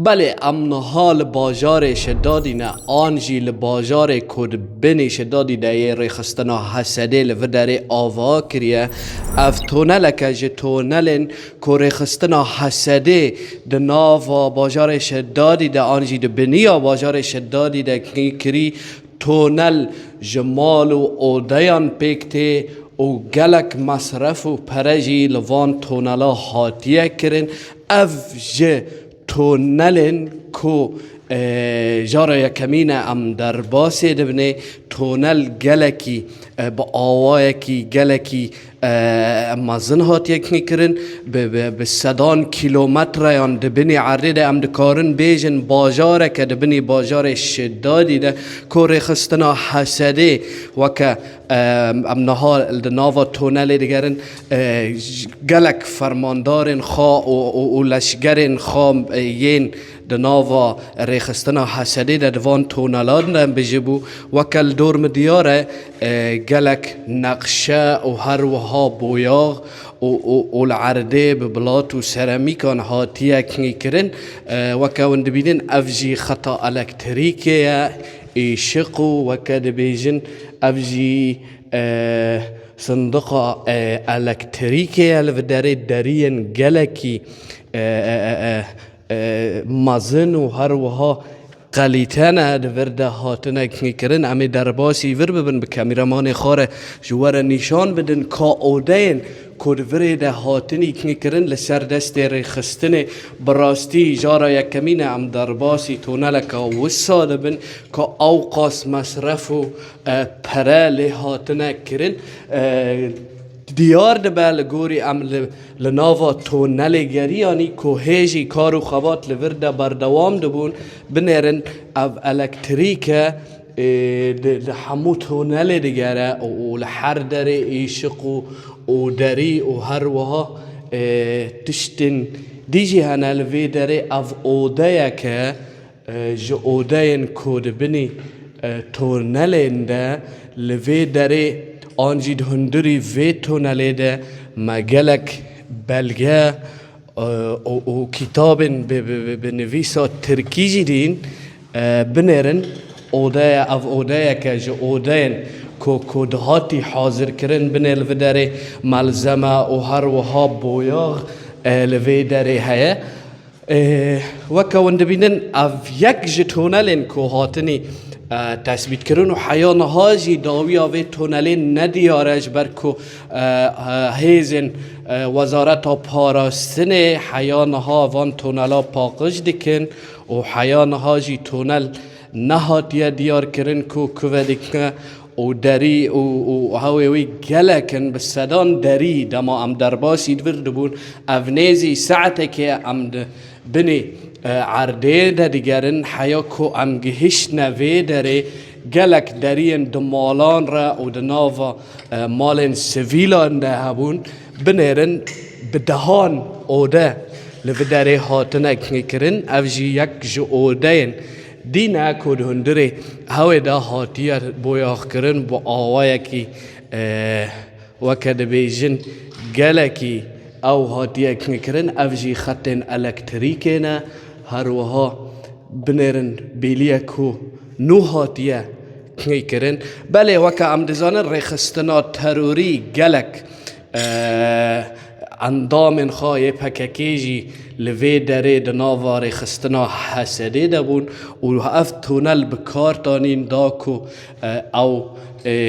بله امنها لباجار شدادی نه آنجی لباجار کد بنی شدادی ده یه ریخستنا حسده لودره آوا کریه اف تونل که جه تونلن که ریخستنا حسده ده ناوا باجار شدادی ده آنجی ده بنی باجار شدادی ده کری تونل جمال و اودیان پیکته او گلک مصرف و پرجی لوان تونلا حاتیه کرن اف جه تونلن کو جارا یکمین ام در باسی دبنه تونل گلکی با آوایکی گلکی مازن هات یک نکرن به صدان کیلومتر یان دبنی عرده ام دکارن بیجن باجاره که دبنی باجار شدادی ده کوری خستنا حسده وکه ام نهار ناوا تونل دیگرن گلک فرماندارن خوا و لشگرن خام ین دناوا ریخستنا حسده ده دوان تونلان بجبو وکل دور مدیاره گلک نقشه و هر وها بویاغ و العرده ببلاط و سرامیکان هاتیه کنی کرن وکاون دبیدن افجی خطا الکتریکه ایشقو وکد بیجن افجی صندوق الکتریکه الوداره درین گلکی مازن و هر وها قلیتانه دورده هاتنه کنی کرن امی در باسی ور ببن به کامیرامان خاره جوار نشان بدن کا اودین کود ورده هاتنی کنی کرن لسر دست ریخستن براستی جارا یکمین ام در باسی تونلک وساده بن کا اوقاس مصرف و پره هاتنه کرن دیار دبل گوری ام لناوا تونل گریانی کوهجی کارو خوات لورده بردوام دبون بنرن او الکتریک لحمو تونل دیگره و لحر داره ایشق و دری و هر وها تشتن دیجی هنه لوی داره او اوده که جو اوده کود بنی تونل ده لوی داره آنجی هندری وی تونله ده مگلک بلگه و کتاب بنویسا ترکیجی دین بنرن اوده او اوده که جو اوده که دهاتی حاضر کرن بنر لودره ملزمه و هر وها بویاغ لودره هیا وکه وندبینن او یک جتونلن که هاتنی تثبیت کردن و حیان هاجی داوی آوی تونلین ندیارش برکو هیزن وزارت پاراستن حیان ها وان تونلا پاقش دکن و حیان هاجی تونل نهاتیه دیار کرن کو دکن و دری و هاوی گلکن بسدان دری دما ام درباسی دورد بون اونیزی ساعته که ام بنی عرده ده دیگرن حیا کو ام گهش نوی داره گلک درین دمالان را و دناوا مالن سویلان ده هبون بنرن بدهان اوده لودره هاتنه کنی کرن افجی یک جو اوده دینا کود هندره هاوی ده هاتیه بویاخ کرن با آوائه کی وکد بیجن گلکی او هاتیه کنی کرن افجی خطن الکتریکه نه هر وها بنرن بیلیه کو نو هاتیه کنی کرن بله وکا ام دزانن ریخستنا تروری گلک اندامن خواه پککیجی لوی دره دناوا ریخستنا حسده دبون و اف تونل بکار تانین داکو او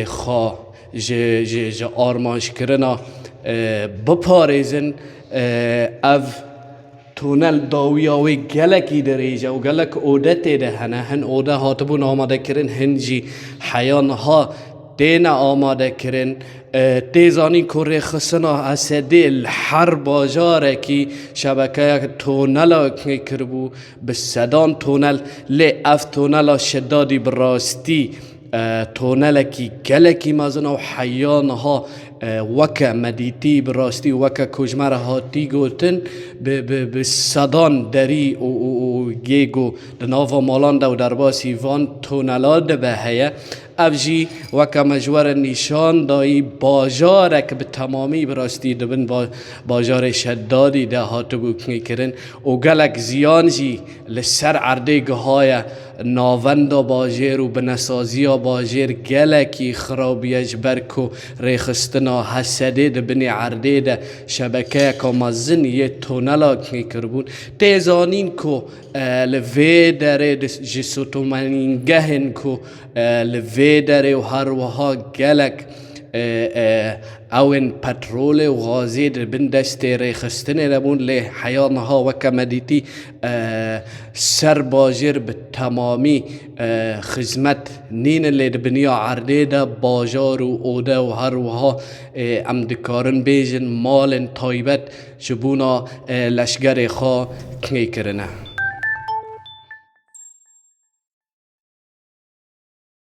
خواه جه آرمانش کرنا بپاریزن اف تونل داویاوی گلکی دریجه و گلک اودته ده هن اوده هاتبون آماده کرن هنجی حیان ها دین آماده کرن تیزانی کره خسنا اسده الحر باجاره کی شبکه تونل کربو بسدان تونل لی اف تونل شدادی براستی تونل کی گلکی مازن و حیان ها وکه مدیتی براستی وکه کجمر هاتی گوتن به صدان دری و گیگو دناوا مالان دو درباسی وان تونلاد به هیه افجی و که مجور نیشان دایی باجاره که به تمامی براستی دبن باجار شدادی ده هاتو بکنی کرن و گلک زیان جی لسر عرده گهای ناوند باجر و بنسازی باجر گلکی خرابیج برکو ریخستنا حسده ده بنی عرده ده شبکه که مزن یه تونلا کنی کربون تیزانین که لوی داره جسوتو منینگهن که لوی داره و هر وها گلک اوین پترول و غازی در بین دست ریخستنه لبون لی حیانها و کمدیتی سر باجر به تمامی خدمت نین لی دبنیا عرده ده باجار و اوده و هر وها امدکارن بیجن مال طایبت شبونا لشگر خواه کنی کرنه